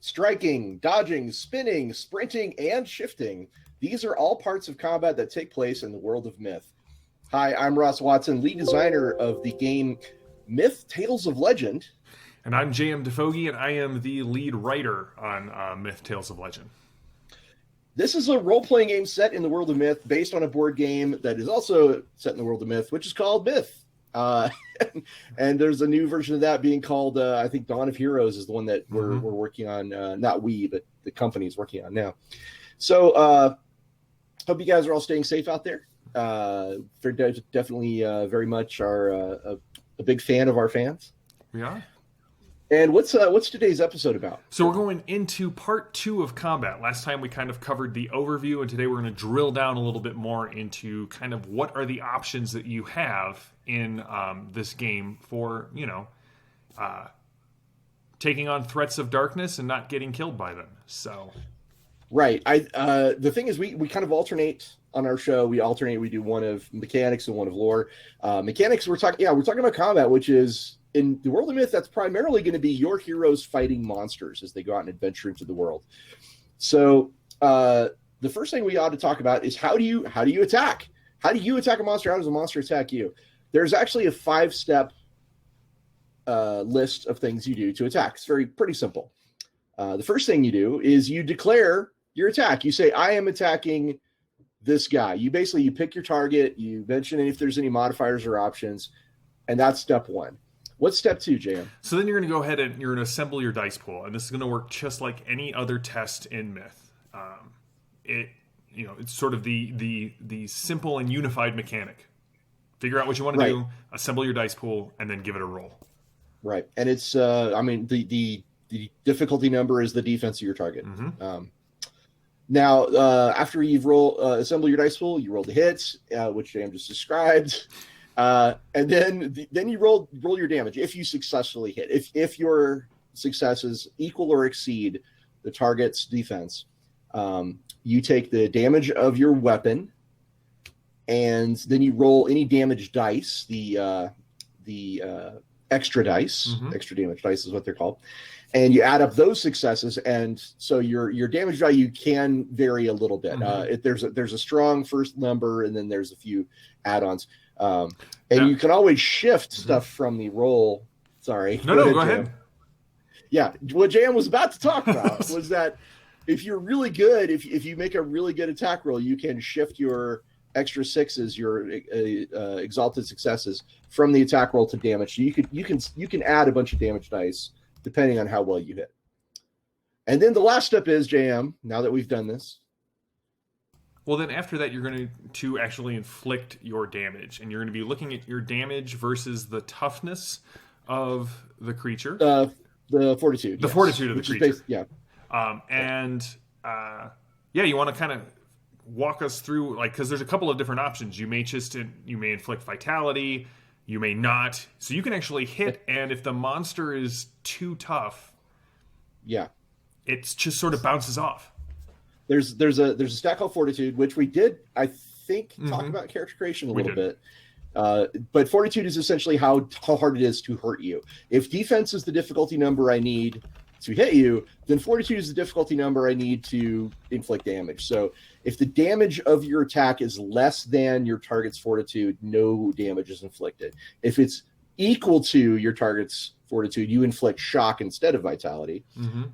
striking, dodging, spinning, sprinting, and shifting. These are all parts of combat that take place in the world of Myth. Hi, I'm Ross Watson, lead designer of the game Myth Tales of Legend. And I'm J.M. DeFogie, and I am the lead writer on Myth Tales of Legend. This is a role-playing game set in the world of Myth based on a board game that is also set in the world of Myth, which is called Myth. And there's a new version of that being called, I think, Dawn of Heroes is the one that we're working on. Not we, but the company is working on now. So hope you guys are all staying safe out there. They're definitely very much are a big fan of our fans. We are. And what's today's episode about? So we're going into part 2 of combat. Last time we kind of covered the overview, and today we're going to drill down a little bit more into kind of what are the options that you have in this game for, taking on threats of darkness and not getting killed by them. So, right. The thing is, we kind of alternate on our show. We do one of mechanics and one of lore. Mechanics, we're talking about combat, which is in the world of Myth. That's primarily going to be your heroes fighting monsters as they go out and adventure into the world. So the first thing we ought to talk about is how do you attack? How do you attack a monster? How does a monster attack you? There's actually a 5-step list of things you do to attack. It's pretty simple. The first thing you do is you declare your attack. You say, I am attacking this guy. You pick your target. You mention if there's any modifiers or options. And that's step 1. What's step 2, JM? So then you're going to go ahead and you're going to assemble your dice pool. And this is going to work just like any other test in Myth. It's sort of the simple and unified mechanic. Figure out what you want to do, assemble your dice pool, and then give it a roll. Right. And it's, the difficulty number is the defense of your target. Mm-hmm. Now, after you've assembled your dice pool, you roll the hits, which Jam just described, and then you roll your damage if you successfully hit. If your successes equal or exceed the target's defense, you take the damage of your weapon, and then you roll any damage dice, the extra dice, extra damage dice is what they're called. And you add up those successes, and so your damage value can vary a little bit. There's a strong first number, and then there's a few add-ons. You can always shift stuff from the roll. Sorry. No, go ahead. Yeah, what JM was about to talk about was that if you're really good, if you make a really good attack roll, you can shift your extra 6s, your exalted successes, from the attack roll to damage. So you can add a bunch of damage dice depending on how well you hit. And then the last step is, JM, now that we've done this. Well, then after that, you're going to actually inflict your damage. And you're going to be looking at your damage versus the toughness of the creature. The fortitude. The fortitude of the creature. Yeah. You want to kind of walk us through, because there's a couple of different options. You may inflict vitality. You may not. So you can actually hit, and if the monster is too tough, it just sort of bounces off. There's a stat called Fortitude, which we did, I think, talk about character creation a little bit. But Fortitude is essentially how hard it is to hurt you. If defense is the difficulty number I need to hit you, then Fortitude is the difficulty number I need to inflict damage. So if the damage of your attack is less than your target's Fortitude, no damage is inflicted. If it's equal to your target's Fortitude, you inflict shock instead of vitality.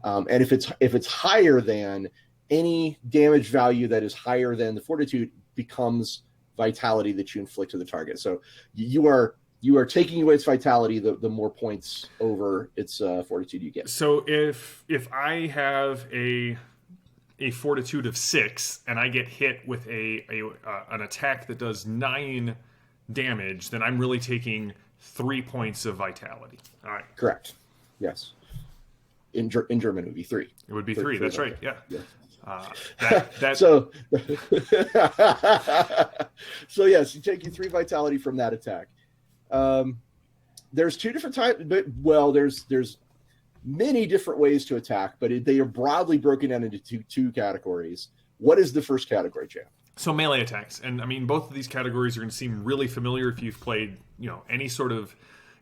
And if it's higher than, any damage value that is higher than the Fortitude becomes vitality that you inflict to the target. So you are taking away its vitality the more points over its Fortitude you get. So if I have a Fortitude of 6 and I get hit with an attack that does 9 damage, then I'm really taking 3 points of vitality. All right. Correct. Yes. In German it would be 3. It would be 3. That's right. Yeah. So yes, you take 3 vitality from that attack. There's 2 different types, but there's many different ways to attack, but they are broadly broken down into two categories. What is the first category, Jam? So melee attacks, and I mean both of these categories are going to seem really familiar if you've played any sort of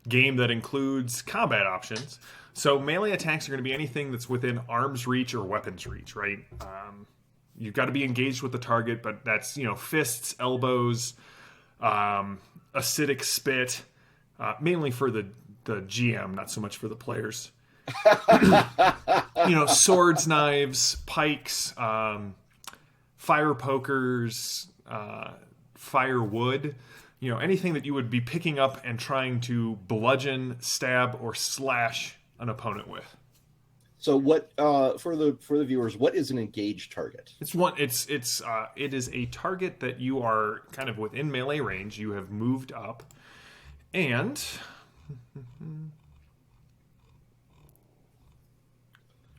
game that includes combat options. So melee attacks are going to be anything that's within arm's reach or weapons reach, right? You've got to be engaged with the target, but that's, fists, elbows, acidic spit, mainly for the GM, not so much for the players. Swords, knives, pikes, fire pokers, firewood, anything that you would be picking up and trying to bludgeon, stab, or slash an opponent with. So what for the viewers, what is an engaged target? It is a target that you are kind of within melee range. You have moved up, and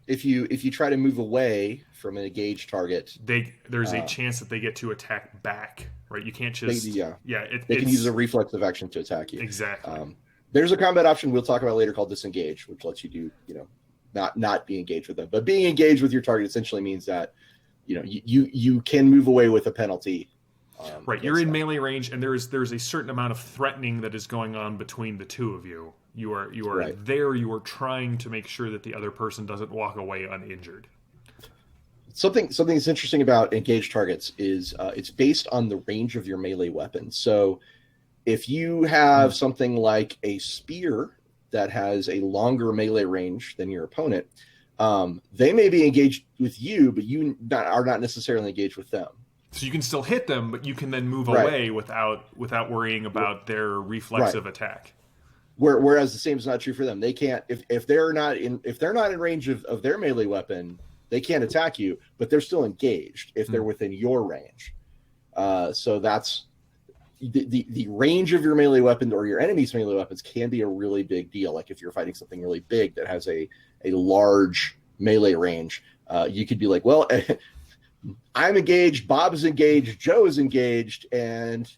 if you try to move away from an engaged target, there's a chance that they get to attack back. Right? You can't just they can use a reflexive action to attack you. Exactly. There's a combat option we'll talk about later called disengage, which lets you do not be engaged with them, but being engaged with your target essentially means that you can move away with a penalty. Right, you're in melee range, and there's a certain amount of threatening that is going on between the two of you. You are right there. You are trying to make sure that the other person doesn't walk away uninjured. Something that's interesting about engaged targets is it's based on the range of your melee weapon. So if you have something like a spear that has a longer melee range than your opponent, they may be engaged with you, but you are not necessarily engaged with them. So you can still hit them, but you can then move away without worrying about their reflexive attack. Whereas the same is not true for them. They can't if they're not in range of their melee weapon, they can't attack you, but they're still engaged if they're within your range. So that's the range of your melee weapon or your enemy's melee weapons can be a really big deal. Like if you're fighting something really big that has a large melee range, you could be like, well, I'm engaged, Bob's engaged, Joe is engaged, and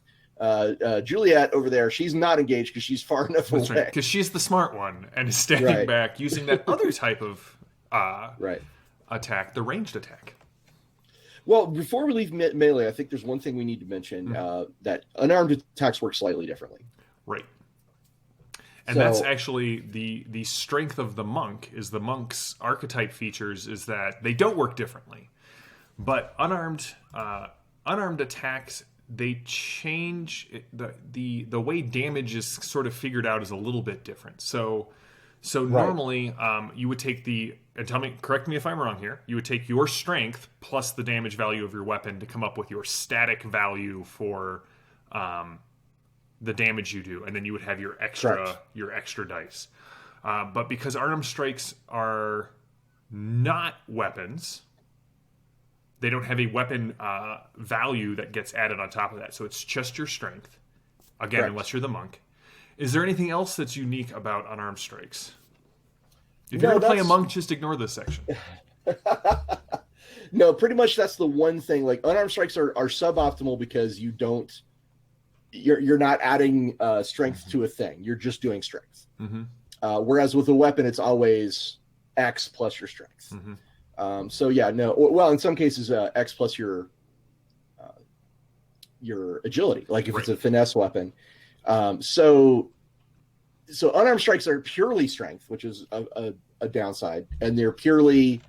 Juliet over there, she's not engaged because she's far enough away. Right, because she's the smart one and is standing back using that other type of attack, the ranged attack. Well, before we leave melee, I think there's one thing we need to mention, that unarmed attacks work slightly differently. Right. And that's actually the strength of the monk, is the monk's archetype features is that they don't work differently. But unarmed attacks, they change the way damage is sort of figured out is a little bit different. So normally you would take and correct me if I'm wrong here, you would take your strength plus the damage value of your weapon to come up with your static value for the damage you do, and then you would have your extra dice. But because unarmed strikes are not weapons, they don't have a weapon value that gets added on top of that. So it's just your strength. Again, unless you're the monk. Is there anything else that's unique about unarmed strikes? If you're going to play a monk, just ignore this section. No, pretty much that's the one thing. Like unarmed strikes are suboptimal because you're not adding strength to a thing. You're just doing strength. Whereas with a weapon, it's always X plus your strength. Well, in some cases, X plus your agility. Like if it's a finesse weapon. So unarmed strikes are purely strength, which is a downside, and they're purely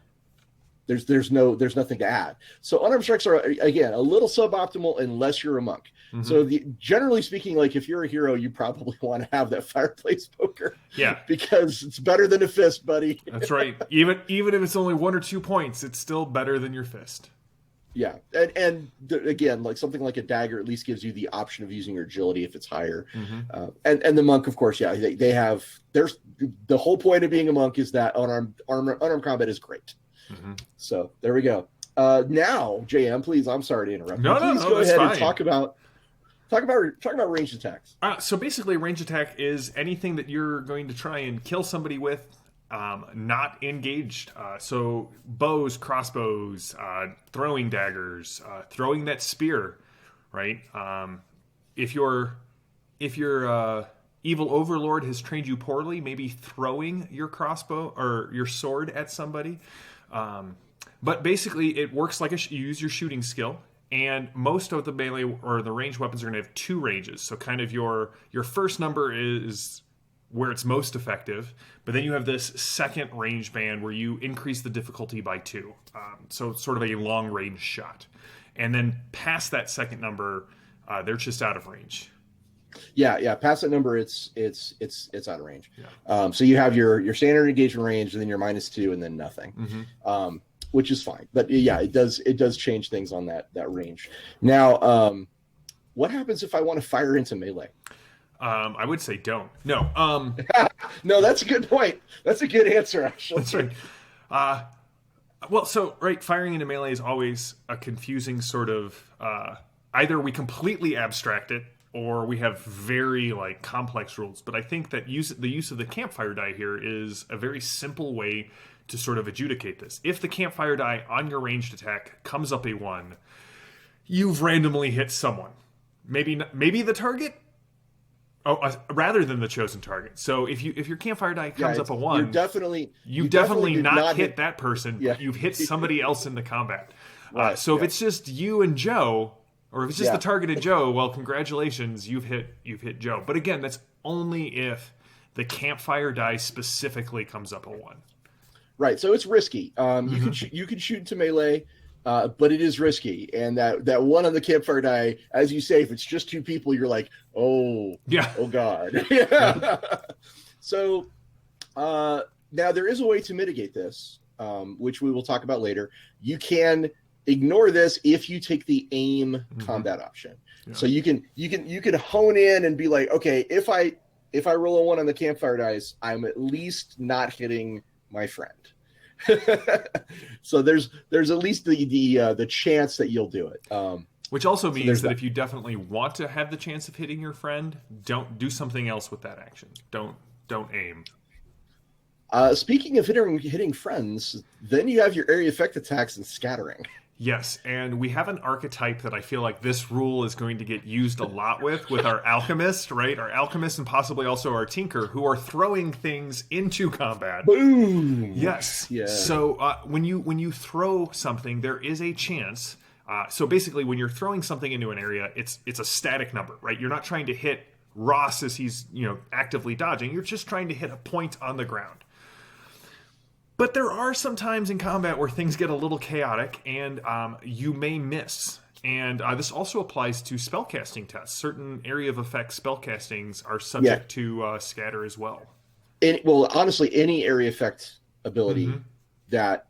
there's nothing to add. So unarmed strikes are again a little suboptimal unless you're a monk. So generally speaking, like if you're a hero, you probably want to have that fireplace poker. Yeah, because it's better than a fist, buddy. That's right. Even if it's only 1 or 2 points, it's still better than your fist. Yeah, and again, like something like a dagger at least gives you the option of using your agility if it's higher. And the monk, of course, they have. There's the whole point of being a monk is that unarmed combat is great. So there we go. Now, JM, please. I'm sorry to interrupt. Please go ahead and talk about ranged attacks. So basically, ranged attack is anything that you're going to try and kill somebody with. Not engaged. So bows, crossbows, throwing daggers, throwing that spear, right? If your evil overlord has trained you poorly, maybe throwing your crossbow or your sword at somebody. But basically, it works like you use your shooting skill. And most of the melee or the ranged weapons are going to have 2 ranges. So kind of your first number is where it's most effective, but then you have this second range band where you increase the difficulty by 2. So it's sort of a long range shot. And then past that second number, they're just out of range. Yeah. Past that number, it's out of range. Yeah. So you have your standard engagement range, and then your -2, and then nothing, which is fine. But yeah, it does change things on that range. Now, what happens if I want to fire into melee? I would say don't. No. No, that's a good point. That's a good answer, actually. That's right. Well, so, right, firing into melee is always a confusing sort of, either we completely abstract it, or we have very, like, complex rules. But I think that the use of the campfire die here is a very simple way to sort of adjudicate this. If the campfire die on your ranged attack comes up a 1, you've randomly hit someone. Maybe the target? Rather than the chosen target. So if your campfire die comes up a 1, you definitely not hit that person. Yeah. You've hit somebody else in the combat. Right, so if it's just you and Joe, or if it's just the targeted Joe, well, congratulations, you've hit Joe. But again, that's only if the campfire die specifically comes up a 1. Right. So it's risky. You can shoot into melee. But it is risky, and that 1 on the campfire die, as you say, if it's just 2 people, you're like, oh god. Yeah. So now there is a way to mitigate this, which we will talk about later. You can ignore this if you take the aim combat option. Yeah. So you can hone in and be like, okay, if I roll a 1 on the campfire dice, I'm at least not hitting my friend. So there's at least the chance that you'll do it. Which also means that if you definitely want to have the chance of hitting your friend, don't do something else with that action. Don't aim. Speaking of hitting friends, then you have your area effect attacks and scattering. Yes, and we have an archetype that I feel like this rule is going to get used a lot with our alchemist, right? Our alchemist and possibly also our tinker, who are throwing things into combat. Boom! Yes. Yeah. So when you throw something, there is a chance. So basically, when you're throwing something into an area, it's a static number, right? You're not trying to hit Ross as he's actively dodging. You're just trying to hit a point on the ground. But there are some times in combat where things get a little chaotic, and you may miss. And this also applies to spellcasting tests. Certain area of effect spellcastings are subject to scatter as well. Honestly, any area effect ability that...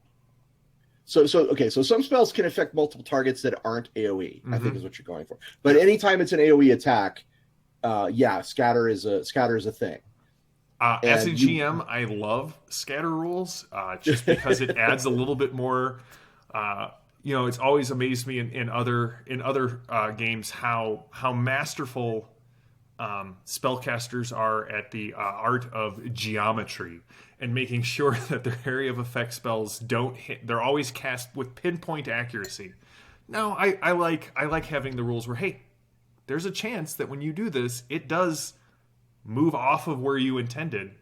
So some spells can affect multiple targets that aren't AoE, I think is what you're going for. But anytime it's an AoE attack, scatter is a thing. As a GM, I love scatter rules just because it adds a little bit more. It's always amazed me in other games how masterful spellcasters are at the art of geometry and making sure that their area of effect spells don't hit. They're always cast with pinpoint accuracy. No, I like having the rules where, hey, there's a chance that when you do this, it does move off of where you intended.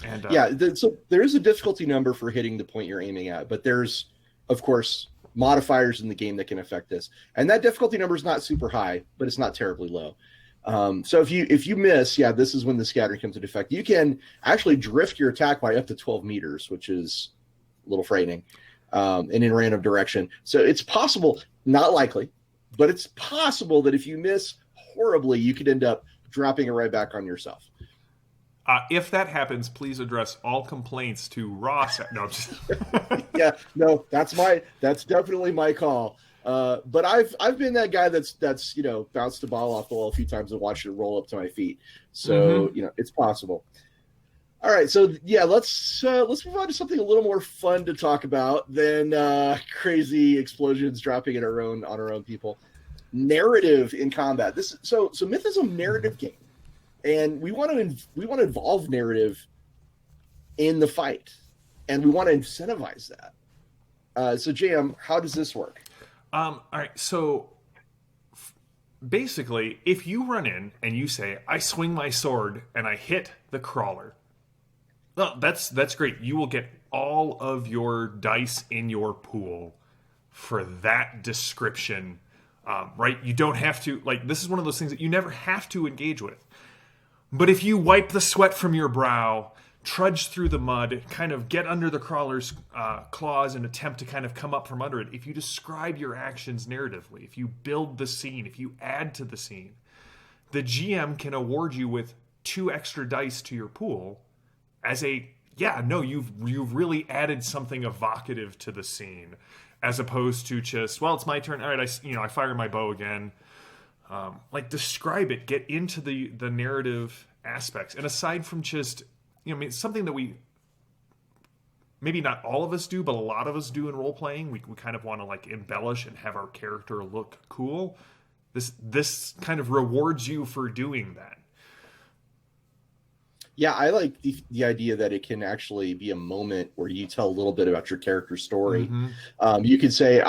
And so there is a difficulty number for hitting the point you're aiming at, but there's, of course, modifiers in the game that can affect this. And that difficulty number is not super high, but it's not terribly low. So if you miss, this is when the scattering comes into effect. You can actually drift your attack by up to 12 meters, which is a little frightening, and in random direction. So it's possible, not likely, but it's possible that if you miss horribly, you could end up dropping it right back on yourself. If that happens, please address all complaints to Ross. No, I'm just... that's definitely my call. But I've been that guy that's bounced the ball off the wall a few times and watched it roll up to my feet. So it's possible. All right, so let's move on to something a little more fun to talk about than crazy explosions dropping on our own people. Narrative in combat. So Myth is a narrative game, and we want to involve narrative in the fight, and we want to incentivize that. So JM, how does this work? All right. So basically, if you run in and you say, "I swing my sword and I hit the crawler," well, that's great. You will get all of your dice in your pool for that description. Right? You don't have to, this is one of those things that you never have to engage with. But if you wipe the sweat from your brow, trudge through the mud, kind of get under the crawler's claws and attempt to kind of come up from under it, if you describe your actions narratively, if you build the scene, if you add to the scene, the GM can award you with 2 extra dice to your pool as you've really added something evocative to the scene, as opposed to just, well, it's my turn. All right, I fire my bow again. Describe it, get into the narrative aspects, and aside from just, something that we maybe not all of us do, but a lot of us do in role playing. We kind of want to embellish and have our character look cool. This kind of rewards you for doing that. Yeah, I like the idea that it can actually be a moment where you tell a little bit about your character's story. Mm-hmm. You could say,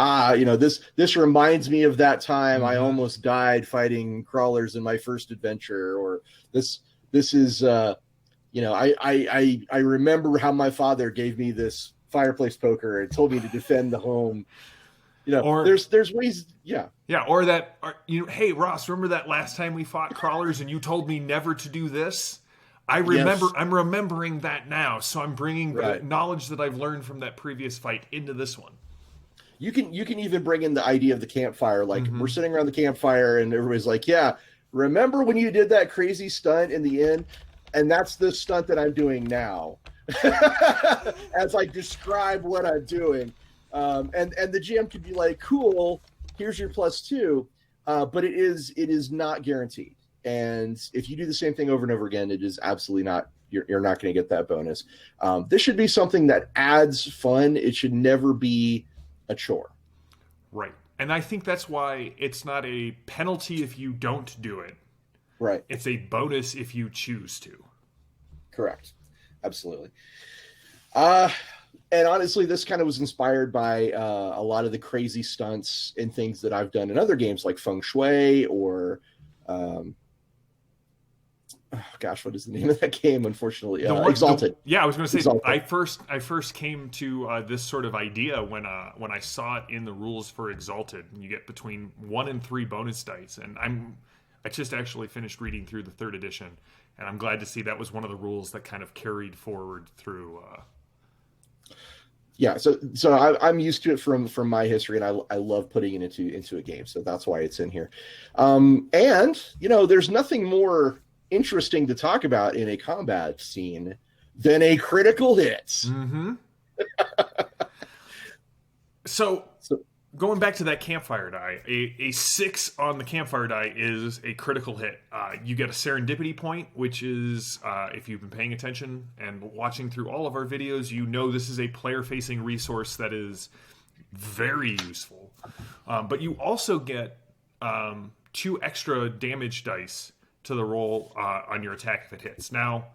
this reminds me of that time I almost died fighting crawlers in my first adventure, or this is, I remember how my father gave me this fireplace poker and told me to defend the home. Or there's ways, yeah, or that, hey Ross, remember that last time we fought crawlers and you told me never to do this? I remember. Yes. I'm remembering that now, so I'm bringing the knowledge that I've learned from that previous fight into this one. You can even bring in the idea of the campfire. We're sitting around the campfire, and everybody's like, "Yeah, remember when you did that crazy stunt in the inn?" And that's the stunt that I'm doing now, as I describe what I'm doing. And the GM could be like, "Cool, here's your +2," but it is not guaranteed. And if you do the same thing over and over again, it is absolutely not, you're not going to get that bonus. This should be something that adds fun. It should never be a chore. Right. And I think that's why it's not a penalty if you don't do it. Right. It's a bonus if you choose to. Correct. Absolutely. And honestly, this kind of was inspired by a lot of the crazy stunts and things that I've done in other games like Feng Shui or... what is the name of that game? Unfortunately, Exalted. I was going to say Exalted. I first came to this sort of idea when I saw it in the rules for Exalted. You get between 1 and 3 bonus dice, and I just actually finished reading through the 3rd edition, and I'm glad to see that was one of the rules that kind of carried forward through. Yeah, so I'm used to it from my history, and I love putting it into a game, so that's why it's in here. And there's nothing more interesting to talk about in a combat scene than a critical hit. Mm-hmm. So going back to that campfire die, a 6 on the campfire die is a critical hit. You get a serendipity point, which is, if you've been paying attention and watching through all of our videos, this is a player-facing resource that is very useful. But you also get 2 extra damage dice to the roll on your attack if it hits. Now,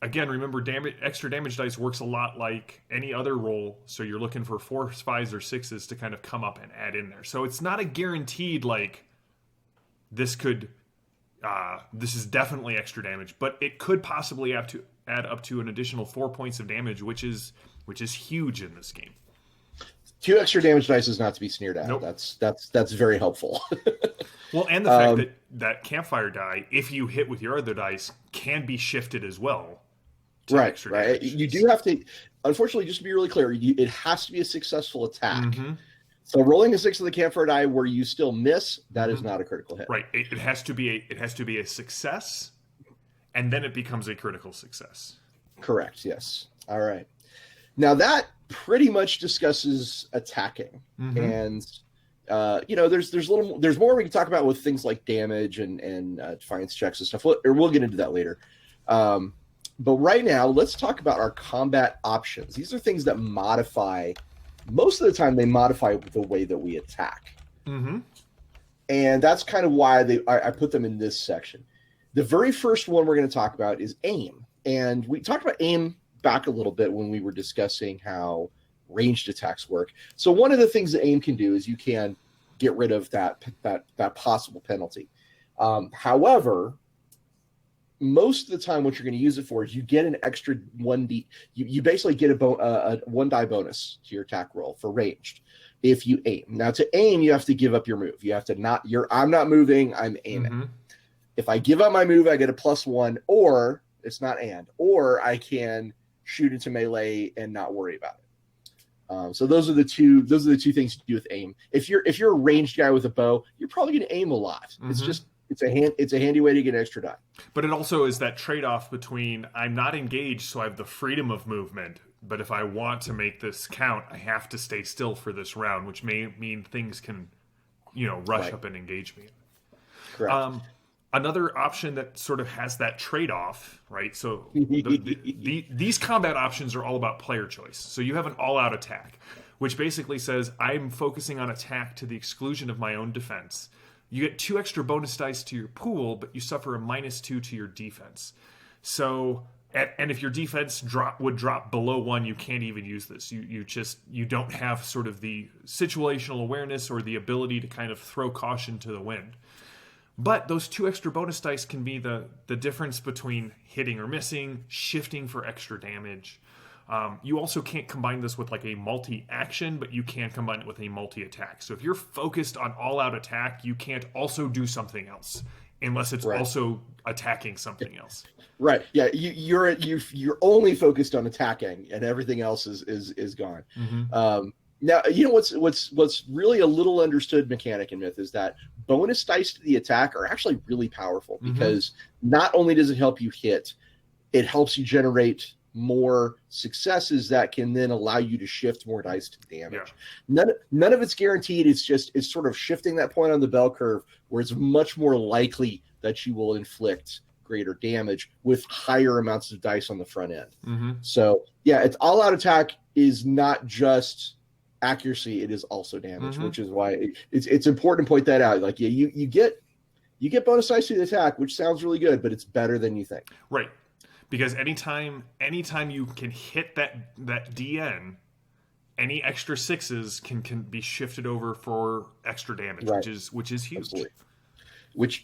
again, remember, extra damage dice works a lot like any other roll, so you're looking for 4s, 5s, or 6s to kind of come up and add in there. So it's not a guaranteed, this is definitely extra damage, but it could possibly have to add up to an additional 4 points of damage, which is huge in this game. 2 extra damage dice is not to be sneered at. Nope. That's very helpful. Well, and the fact that campfire die, if you hit with your other dice, can be shifted as well. Right. You do have to, unfortunately, just to be really clear, it has to be a successful attack. Mm-hmm. So rolling a 6 of the campfire die where you still miss, that is not a critical hit. Right. It has to be a success, and then it becomes a critical success. Correct. Yes. All right. Now that pretty much discusses attacking, and there's more we can talk about with things like damage and defiance checks and stuff. We'll get into that later. But right now, let's talk about our combat options. These are things that modify. Most of the time, they modify the way that we attack, and that's kind of why I put them in this section. The very first one we're going to talk about is aim, and we talked about aim back a little bit when we were discussing how ranged attacks work. So one of the things that aim can do is you can get rid of that possible penalty. However, most of the time what you're going to use it for is you get an extra 1d. You basically get a 1 die bonus to your attack roll for ranged if you aim. Now to aim, you have to give up your move. You have to I'm not moving, I'm aiming. if I give up my move, I get a +1, or it's not or I can shoot into melee and not worry about it. So those are the two things you do with aim. If you're a ranged guy with a bow, you're probably going to aim a lot. Mm-hmm. It's a handy way to get an extra die. But it also is that trade-off between I'm not engaged, so I have the freedom of movement. But if I want to make this count, I have to stay still for this round, which may mean things can, rush up and engage me. Correct. Another option that sort of has that trade-off, right? So these combat options are all about player choice. So you have an all-out attack, which basically says I'm focusing on attack to the exclusion of my own defense. You get 2 extra bonus dice to your pool, but you suffer a -2 to your defense. So, and if your defense would drop below 1, you can't even use this. You don't have sort of the situational awareness or the ability to kind of throw caution to the wind. But those 2 extra bonus dice can be the difference between hitting or missing, shifting for extra damage. You also can't combine this with like a multi-action, but you can combine it with a multi-attack. So if you're focused on all-out attack, you can't also do something else unless it's also attacking something else. Right. Yeah. You're only focused on attacking, and everything else is gone. Mm-hmm. Now, what's really a little understood mechanic in Myth is that bonus dice to the attack are actually really powerful, because not only does it help you hit, it helps you generate more successes that can then allow you to shift more dice to damage. Yeah. None of it's guaranteed. It's sort of shifting that point on the bell curve where it's much more likely that you will inflict greater damage with higher amounts of dice on the front end. Mm-hmm. So yeah, it's all-out attack is not just accuracy, it is also damage, which is why it's important to point that out. Like, you get bonus dice to the attack, which sounds really good, but it's better than you think. Right. Because anytime you can hit that DN, any extra 6s can be shifted over for extra damage, right, which is huge. Absolutely.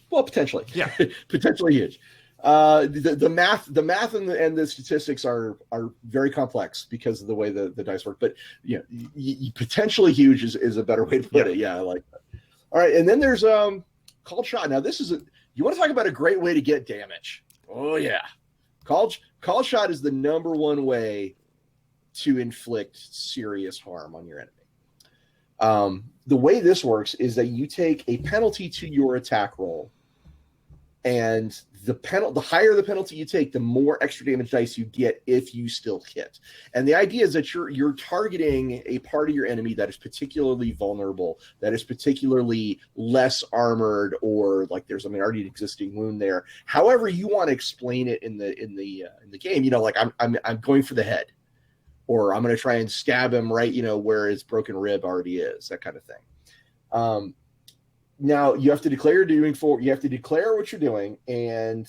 Potentially, yeah, potentially huge. The math and the statistics are very complex because of the way the dice work. But potentially huge is a better way to put it. Yeah, I like that. All right, and then there's called shot. Now this is you want to talk about a great way to get damage. Oh yeah, called shot is the number one way to inflict serious harm on your enemy. The way this works is that you take a penalty to your attack roll, and the higher the penalty you take, the more extra damage dice you get if you still hit. And the idea is that you're targeting a part of your enemy that is particularly vulnerable, that is particularly less armored, or like there's an already existing wound there. However you want to explain it in the game, like I'm going for the head, or I'm going to try and stab him right, where his broken rib already is, that kind of thing. Now you have to declare you have to declare what you're doing, and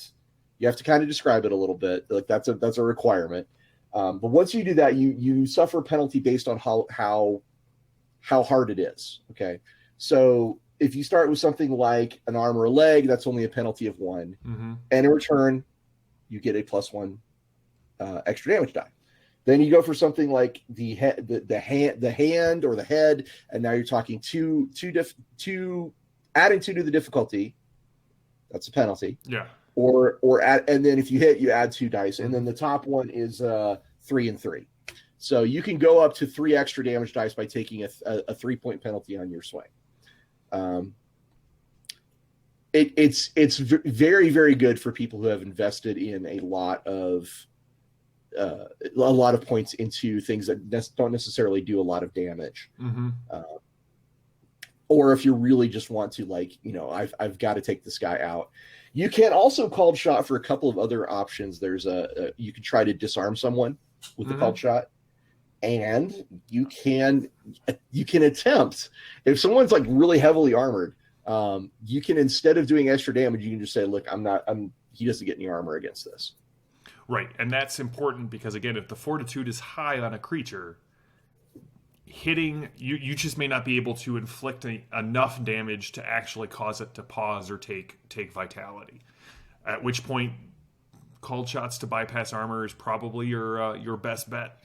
you have to kind of describe it a little bit. Like that's a requirement. But once you do that, you suffer a penalty based on how hard it is. Okay. So if you start with something like an arm or a leg, that's only a penalty of 1. Mm-hmm. And in return, you get a +1 extra damage die. Then you go for something like the hand or the head, and now you're talking two adding 2 to the difficulty. That's a penalty. Yeah. And then if you hit, you add 2 dice, and then the top one is 3 and 3. So you can go up to 3 extra damage dice by taking a 3-point penalty on your swing. It's very, very good for people who have invested in a lot of points into things that don't necessarily do a lot of damage. Mm-hmm. Or if you really just want to, I've got to take this guy out. You can also called shot for a couple of other options. There's you can try to disarm someone with the called shot, and you can attempt, if someone's like really heavily armored, you can, instead of doing extra damage, you can just say, look, he doesn't get any armor against this. Right, and that's important because, again, if the fortitude is high on a creature, hitting you just may not be able to inflict enough damage to actually cause it to pause or take vitality. At which point, called shots to bypass armor is probably your best bet.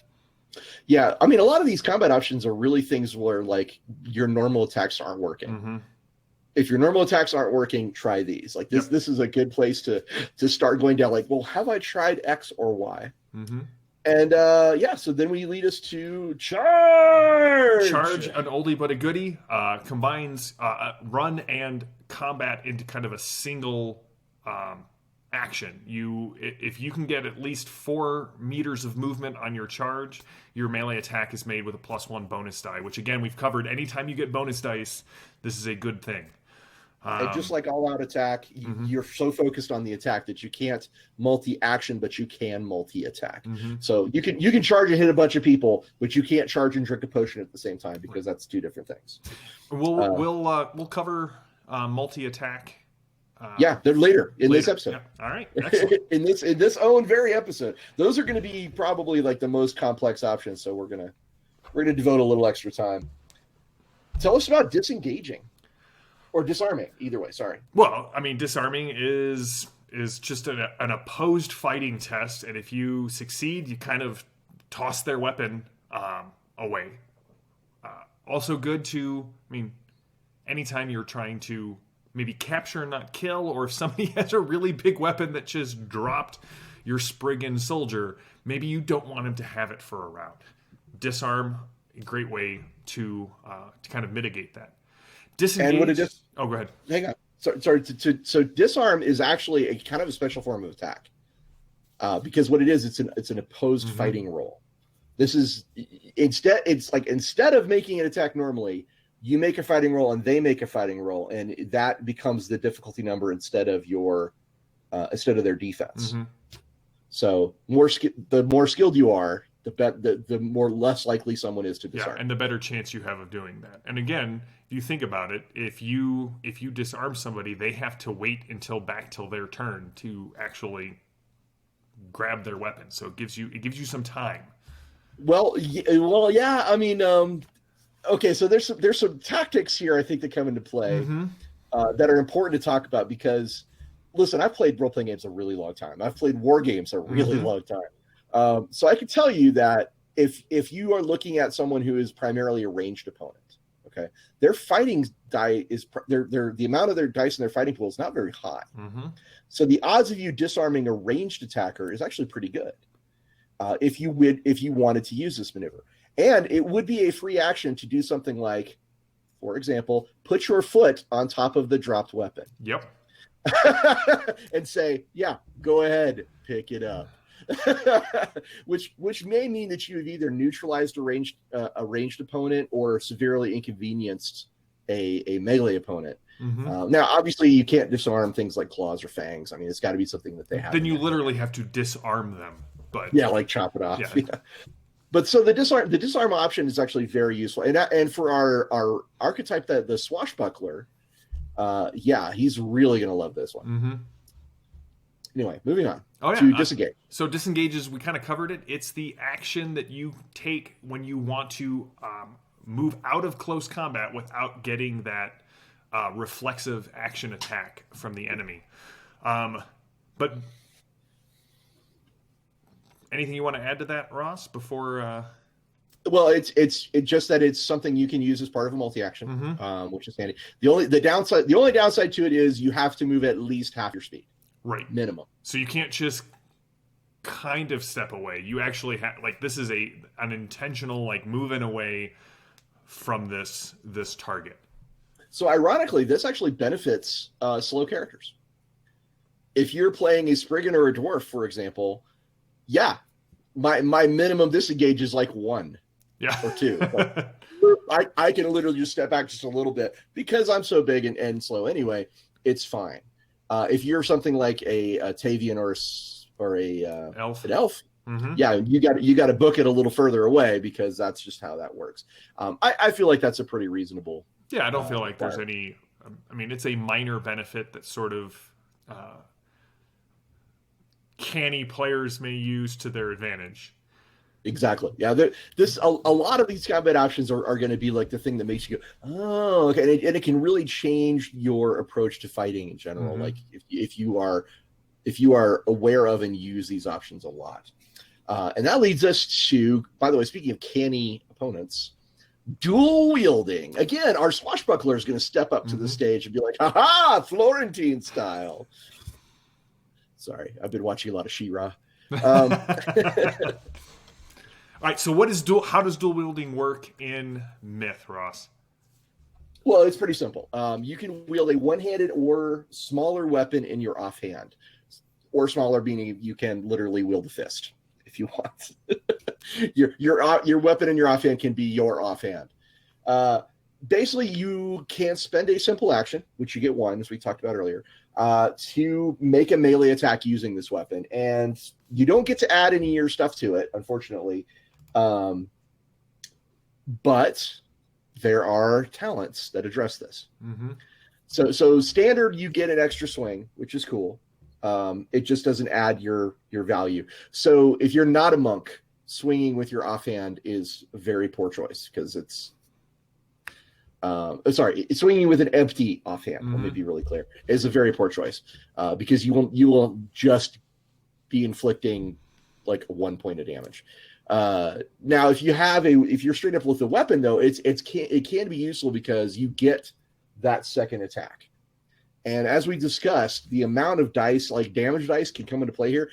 Yeah, I mean, a lot of these combat options are really things where like your normal attacks aren't working. Mm-hmm. if your normal attacks aren't working, try these. Like this, this is a good place to start going down. Like, well, have I tried X or Y? Mm-hmm. And so then we lead us to charge. Charge, an oldie but a goodie, combines run and combat into kind of a single action. If you can get at least 4 meters of movement on your charge, your melee attack is made with a +1 bonus die, which again we've covered. Anytime you get bonus dice, this is a good thing. And just like all-out attack, you're so focused on the attack that you can't multi-action, but you can multi-attack. So you can charge and hit a bunch of people, but you can't charge and drink a potion at the same time because that's 2 different things. We'll cover multi-attack. They're later in this episode. Yeah. All right, excellent. in this own very episode, those are going to be probably like the most complex options. So we're gonna devote a little extra time. Tell us about disengaging. Or disarming, either way, sorry. Well, I mean, disarming is just an opposed fighting test, and if you succeed, you kind of toss their weapon away. Also good to, I mean, anytime you're trying to maybe capture and not kill, or if somebody has a really big weapon that just dropped your Spriggan soldier, maybe you don't want him to have it for a round. Disarm, a great way to kind of mitigate that. Disengage. And what it is? Oh, go ahead. Hang on. Sorry. So disarm is actually a kind of a special form of attack, because what it is, it's an opposed fighting roll. This is instead of making an attack normally, you make a fighting roll and they make a fighting roll, and that becomes the difficulty number instead of their defense. So the more skilled you are, the more less likely someone is to disarm. Yeah, and the better chance you have of doing that. And again, if you think about it, if you disarm somebody, they have to wait until their turn to actually grab their weapon. So it gives you some time. Well, yeah. I mean, okay. So there's some tactics here I think that come into play that are important to talk about because, listen, I've played role-playing games a really long time. I've played war games a really long time. So I can tell you that if you are looking at someone who is primarily a ranged opponent, okay, their fighting die is the amount of their dice in their fighting pool is not very high. So the odds of you disarming a ranged attacker is actually pretty good if you wanted to use this maneuver. And it would be a free action to do something like, for example, put your foot on top of the dropped weapon. Yep. And say, yeah, go ahead, pick it up. which may mean that you have either neutralized a ranged opponent or severely inconvenienced a melee opponent. Now, obviously, you can't disarm things like claws or fangs. I mean, it's got to be something that they have. Then you literally have to disarm them. But yeah, like chop it off. Yeah. But so the disarm option is actually very useful, and for our archetype, the swashbuckler, he's really gonna love this one. Anyway, moving on to disengage. So disengages, we kind of covered it. It's the action that you take when you want to move out of close combat without getting that reflexive action attack from the enemy. But anything you want to add to that, Ross, before? Well, it's just that it's something you can use as part of a multi-action, which is handy. The only downside to it is you have to move at least half your speed. Right. Minimum. So you can't just kind of step away. You actually have, this is an intentional, moving away from this target. So ironically, this actually benefits slow characters. If you're playing a Spriggan or a Dwarf, for example, my minimum disengage is 1 or 2. I can literally just step back just a little bit because I'm so big and slow anyway. It's fine. If you're something like a Tavian or an elf, you got to book it a little further away because that's just how that works. I feel like that's a pretty reasonable. Yeah, I don't feel like there's any. I mean, it's a minor benefit that sort of canny players may use to their advantage. Exactly. Yeah. A lot of these combat options are going to be like the thing that makes you go, oh, okay. And it can really change your approach to fighting in general. Like if you are aware of and use these options a lot. And that leads us to, by the way, speaking of canny opponents, Dual wielding. Again, our swashbuckler is going to step up to the stage and be like, "Ha Florentine style." Sorry, I've been watching a lot of She-Ra. All right, so how does dual wielding work in Myth, Ross? Well, it's pretty simple. You can wield a one-handed or smaller weapon in your offhand, or smaller meaning you can literally wield a fist if you want. your weapon in your offhand can be your offhand. Basically, you can spend a simple action, which you get one, as we talked about earlier, to make a melee attack using this weapon, and you don't get to add any of your stuff to it, unfortunately. But there are talents that address this. So standard, you get an extra swing, which is cool. It just doesn't add your value. So if you're not a monk, swinging with your offhand is a very poor choice because it's swinging with an empty offhand. Let me be really clear, is a very poor choice because you will just be inflicting like 1 point of damage. Now, if you're straight up with a weapon, though, it can be useful because you get that second attack. And as we discussed, the amount of dice, like damage dice, can come into play here.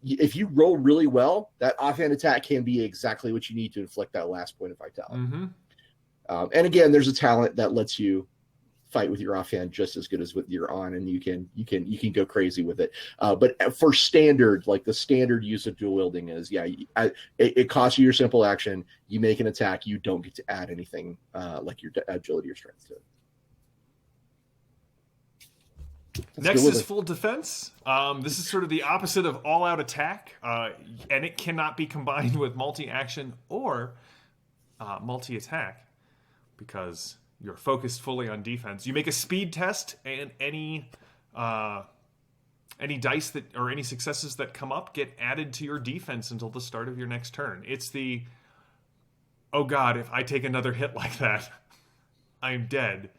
If you roll really well, that offhand attack can be exactly what you need to inflict that last point of vitality. And again, there's a talent that lets you fight with your offhand just as good as with your on, and you can go crazy with it. But for standard, like the standard use of dual wielding is, it costs you your simple action. You make an attack, you don't get to add anything like your agility or strength to it. Next is full defense. This is sort of the opposite of all-out attack, and it cannot be combined with multi-action or multi-attack because you're focused fully on defense. You make a speed test, and any dice that or any successes that come up get added to your defense until the start of your next turn. It's the, oh god, if I take another hit like that, I'm dead.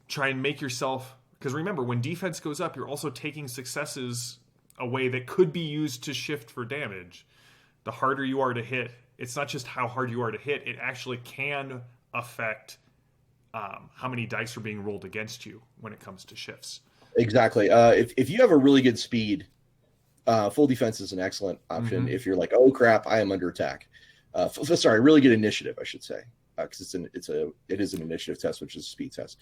Try and make yourself, because remember, when defense goes up, you're also taking successes away that could be used to shift for damage. The harder you are to hit, it's not just how hard you are to hit, it actually can affect how many dice are being rolled against you when it comes to shifts. Exactly. If you have a really good speed, full defense is an excellent option. If you're like, oh crap, I am under attack. Really good initiative, I should say, because it is an initiative test, which is a speed test.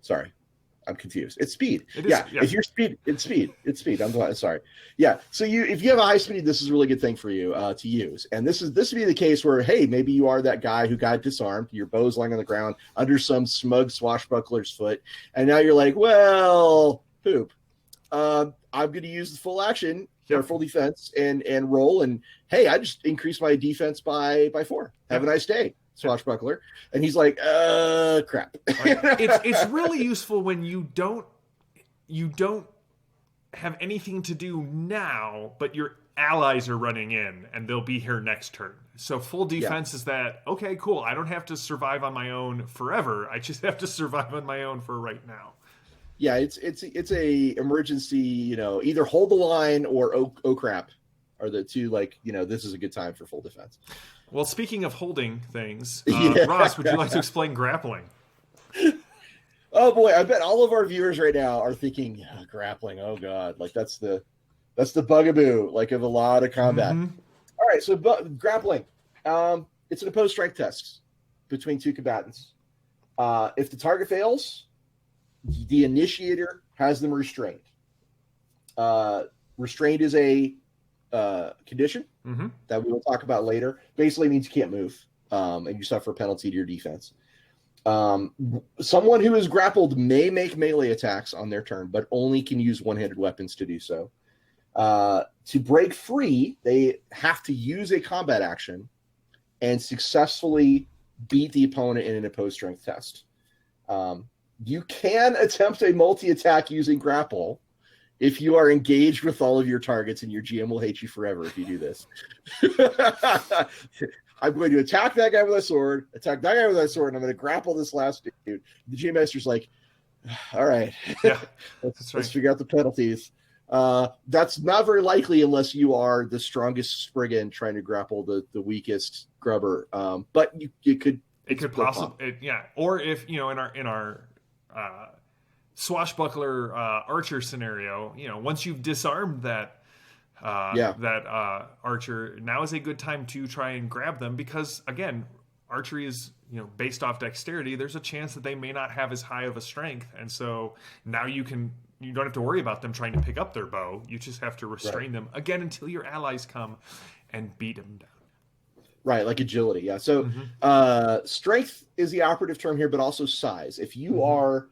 Sorry, I'm confused. It's speed. If you're speed, it's speed. It's speed. I'm glad. Sorry. Yeah. So if you have a high speed, this is a really good thing for you to use. And this would be the case where, hey, maybe you are that guy who got disarmed. Your bow's lying on the ground under some smug swashbuckler's foot, and now you're like, well, poop. I'm going to use the full action or full defense and roll. And hey, I just increased my defense by 4. Have a nice day, swashbuckler. And he's like, crap. It's really useful when you don't have anything to do now, but your allies are running in and they'll be here next turn. So full defense is that, okay, cool, I don't have to survive on my own forever. I just have to survive on my own for right now. Yeah, it's a emergency, either hold the line or oh crap are the two, this is a good time for full defense. Well, speaking of holding things, Ross, would you like to explain grappling? Oh boy, I bet all of our viewers right now are thinking grappling. Oh god, like that's the bugaboo, like of a lot of combat. All right, so grappling, it's an opposed strength test between two combatants. If the target fails, the initiator has them restrained. Restrained is a condition that we will talk about later. Basically means you can't move, and you suffer a penalty to your defense. Someone who is grappled may make melee attacks on their turn, but only can use one-handed weapons to do so. To break free, they have to use a combat action and successfully beat the opponent in an opposed strength test. You can attempt a multi-attack using grapple if you are engaged with all of your targets, and your GM will hate you forever if you do this. I'm going to attack that guy with a sword, attack that guy with a sword, and I'm going to grapple this last dude. The GM master's like, all right, let's figure out the penalties. That's not very likely unless you are the strongest Spriggan trying to grapple the weakest grubber. But you could. It could possibly, yeah. Or if in our swashbuckler archer scenario, once you've disarmed that archer, now is a good time to try and grab them, because again, archery is based off dexterity. There's a chance that they may not have as high of a strength, and so now you don't have to worry about them trying to pick up their bow. You just have to restrain them again until your allies come and beat them down. Right, like agility, yeah. So strength is the operative term here, but also size. If you are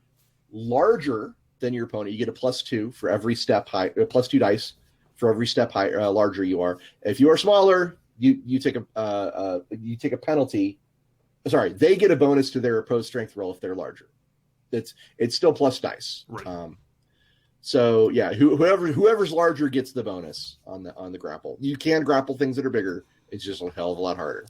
larger than your opponent, you get a +2 for every step high, +2 dice for every step higher, larger you are. If you are smaller, you take a penalty. Sorry, they get a bonus to their opposed strength roll if they're larger. It's still plus dice. Right. So yeah, whoever's larger gets the bonus on the grapple. You can grapple things that are bigger. It's just a hell of a lot harder.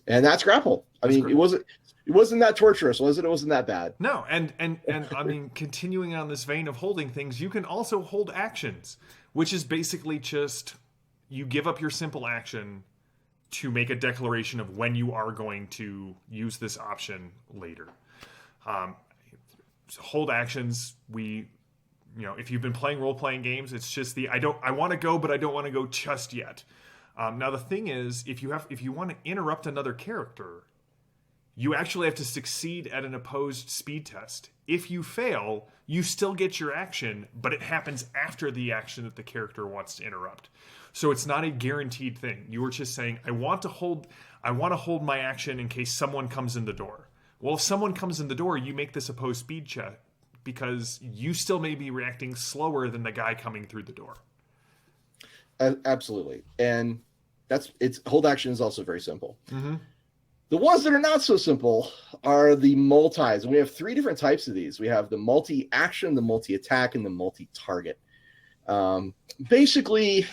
And that's grapple. I mean, it wasn't that torturous, was it? It wasn't that bad. No, and I mean, continuing on this vein of holding things, you can also hold actions, which is basically just you give up your simple action to make a declaration of when you are going to use this option later. Hold actions, if you've been playing role-playing games, it's just I want to go, but I don't want to go just yet. Now the thing is, if you want to interrupt another character, you actually have to succeed at an opposed speed test. If you fail, you still get your action, but it happens after the action that the character wants to interrupt. So it's not a guaranteed thing. You were just saying, I want to hold my action in case someone comes in the door. Well, if someone comes in the door, you make this opposed speed check because you still may be reacting slower than the guy coming through the door. Absolutely. And hold action is also very simple. Mm-hmm. The ones that are not so simple are the multis. And we have 3 different types of these. We have the multi-action, the multi-attack, and the multi-target. Basically,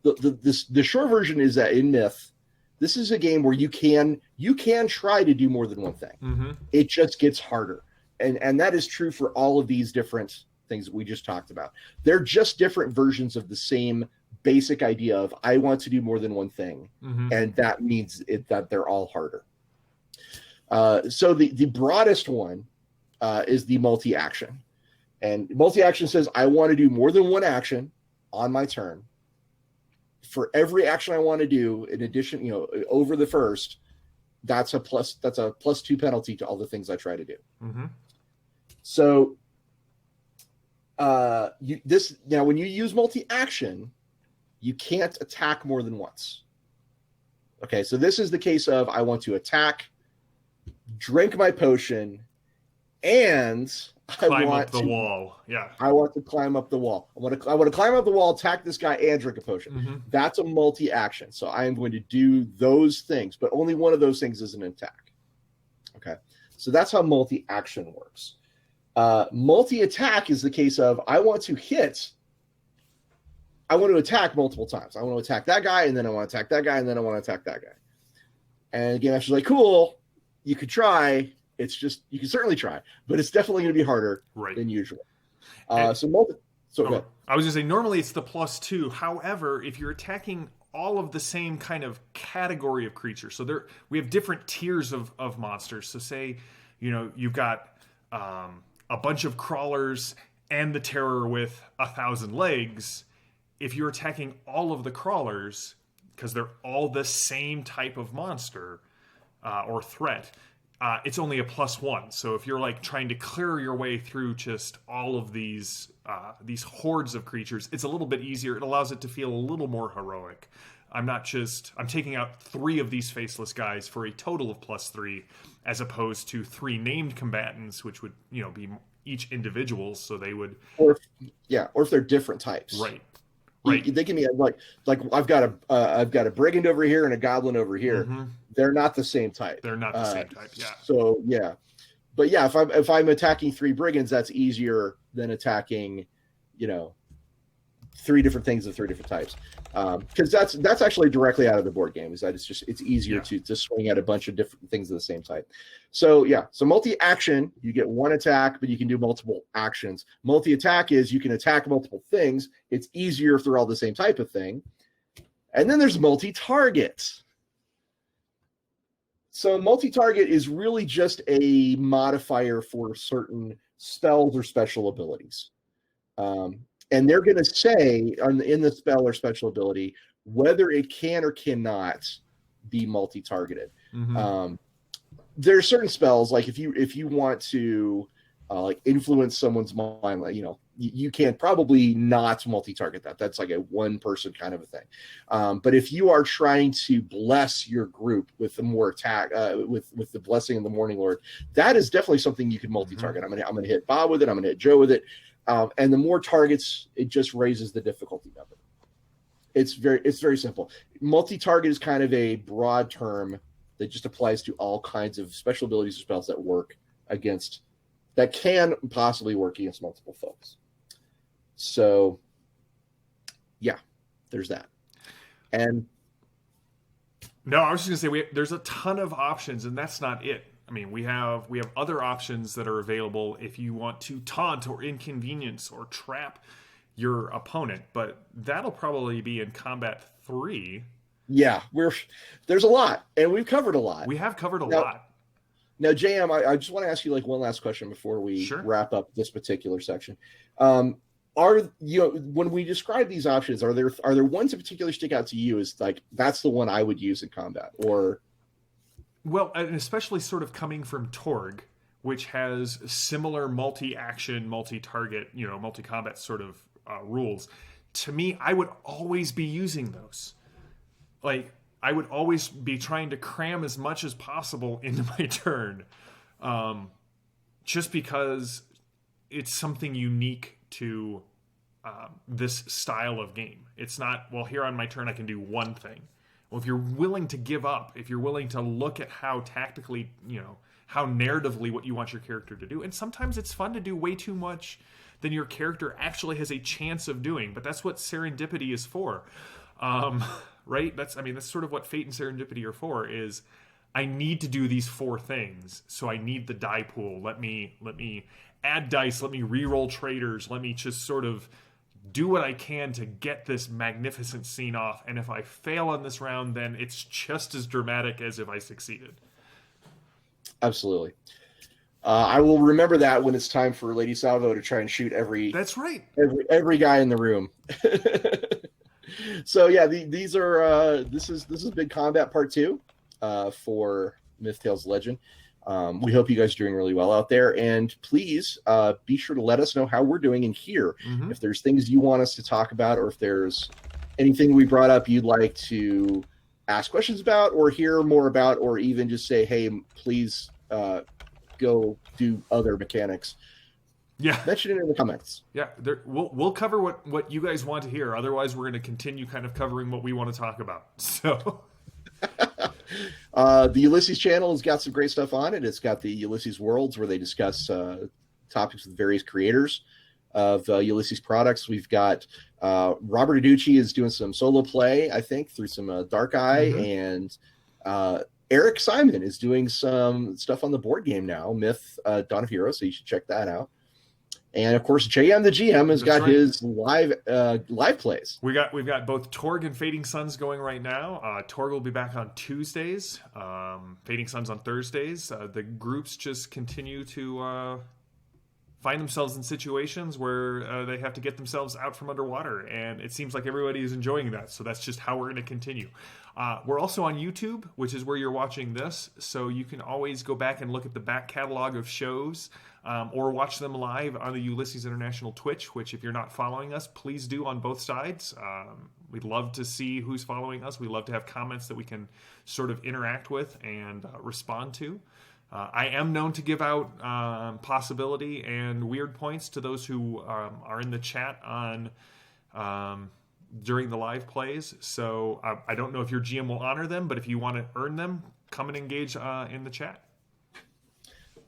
the short version is that in Myth, this is a game where you can try to do more than one thing. Mm-hmm. It just gets harder. And that is true for all of these different things that we just talked about. They're just different versions of the same basic idea of I want to do more than one thing. Mm-hmm. And that means that they're all harder. So the broadest one is the multi-action. And multi-action says I want to do more than one action on my turn. For every action I want to do, in addition, over the first, that's a +2 penalty to all the things I try to do. Mm-hmm. So when you use multi-action, you can't attack more than once. Okay, so this is the case of I want to attack, drink my potion, and climb up the wall. Yeah, I want to climb up the wall. I want to climb up the wall, attack this guy, and drink a potion. Mm-hmm. That's a multi-action. So I am going to do those things, but only one of those things is an attack. Okay, so that's how multi-action works. Multi-attack is the case of I want to attack multiple times. I want to attack that guy, and then I want to attack that guy, and then I want to attack that guy. And the game master's like, cool, you could try. It's just, you can certainly try, but it's definitely going to be harder than usual. Go ahead. I was going to say, normally it's the +2. However, if you're attacking all of the same kind of category of creatures, so we have different tiers of monsters. So say, you've got a bunch of crawlers and the terror with 1,000 legs. If you're attacking all of the crawlers, because they're all the same type of monster or threat, it's only a +1. So if you're like trying to clear your way through just all of these hordes of creatures, it's a little bit easier. It allows it to feel a little more heroic. I'm taking out 3 of these faceless guys for a total of +3, as opposed to 3 named combatants, which would be each individuals. So they would, or if they're different types, right. They can be like I've got a brigand over here and a goblin over here. Mm-hmm. They're not the same type. They're not the same type. Yeah. So yeah, but yeah, if I'm attacking 3 brigands, that's easier than attacking, 3 different things of 3 different types, because that's actually directly out of the board game. Is that it's easier to swing at a bunch of different things of the same type. So so multi-action, you get 1 attack, but you can do multiple actions. Multi-attack is you can attack multiple things. It's easier if they're all the same type of thing. And then there's multi-target. So multi-target is really just a modifier for certain spells or special abilities. And they're going to say in the spell or special ability whether it can or cannot be multi-targeted. There are certain spells, like if you want to like influence someone's mind, like, you can probably not multi-target that. That's like a one-person kind of a thing. But if you are trying to bless your group with the more attack, with the blessing of the Morning Lord, that is definitely something you can multi-target. I'm gonna hit Bob with it. I'm gonna hit Joe with it. And the more targets, it just raises the difficulty of it. It's very simple. Multi-target is kind of a broad term that just applies to all kinds of special abilities or spells that can possibly work against multiple folks. So, yeah, there's that. And no, I was just gonna say there's a ton of options, and that's not it. I mean, we have other options that are available if you want to taunt or inconvenience or trap your opponent, but that'll probably be in Combat 3. Yeah, there's a lot, and we've covered a lot. We have covered a lot. Now, JM, I just want to ask you like one last question before we wrap up this particular section. When we describe these options, are there ones in particular stick out to you as like that's the one I would use in combat? Or well, and especially sort of coming from Torg, which has similar multi-action, multi-target, multi-combat sort of rules. To me, I would always be using those. Like, I would always be trying to cram as much as possible into my turn, just because it's something unique to this style of game. It's not, well, here on my turn I can do one thing. Well, if you're willing to give up, if you're willing to look at how tactically, how narratively what you want your character to do, and sometimes it's fun to do way too much than your character actually has a chance of doing, but that's what serendipity is for. Right? That's sort of what fate and serendipity are for, is I need to do these 4 things, so I need the die pool. Let me add dice, let me re-roll traders, let me just sort of do what I can to get this magnificent scene off, and if I fail on this round, then it's just as dramatic as if I succeeded. Absolutely. I will remember that when it's time for Lady Salvo to try and shoot every guy in the room. So yeah, these are this is Big Combat Part 2 for Myth Tales Legend. We hope you guys are doing really well out there, and please be sure to let us know how we're doing in here. If there's things you want us to talk about, or if there's anything we brought up you'd like to ask questions about or hear more about, or even just say, hey, please go do other mechanics. Yeah, mention it in the comments. Yeah, we'll cover what you guys want to hear. Otherwise, we're going to continue kind of covering what we want to talk about. So, the Ulysses channel has got some great stuff on it. It's got the Ulysses Worlds where they discuss topics with various creators of Ulysses products. We've got Robert Aducci is doing some solo play, I think, through some Dark Eye, and Eric Simon is doing some stuff on the board game now, Myth Dawn of Heroes. So you should check that out. And of course, JM the GM has got his live plays. We've got both Torg and Fading Suns going right now. Torg will be back on Tuesdays, Fading Suns on Thursdays. The groups just continue to find themselves in situations where they have to get themselves out from underwater, and it seems like everybody is enjoying that. So that's just how we're going to continue. We're also on YouTube, which is where you're watching this, so you can always go back and look at the back catalog of shows, or watch them live on the Ulysses International Twitch, which if you're not following us, please do on both sides. We'd love to see who's following us. We love to have comments that we can sort of interact with and respond to. I am known to give out possibility and weird points to those who are in the chat on during the live plays. So I don't know if your GM will honor them, but if you want to earn them, come and engage in the chat.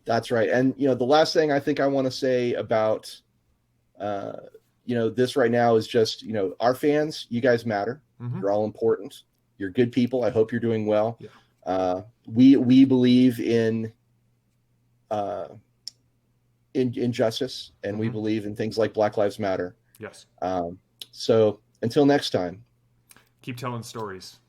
That's right. And, the last thing I think I want to say about, this right now is just, our fans. You guys matter. Mm-hmm. You're all important. You're good people. I hope you're doing well. Yeah. We believe in justice, and we believe in things like Black Lives Matter. Yes. So until next time, keep telling stories.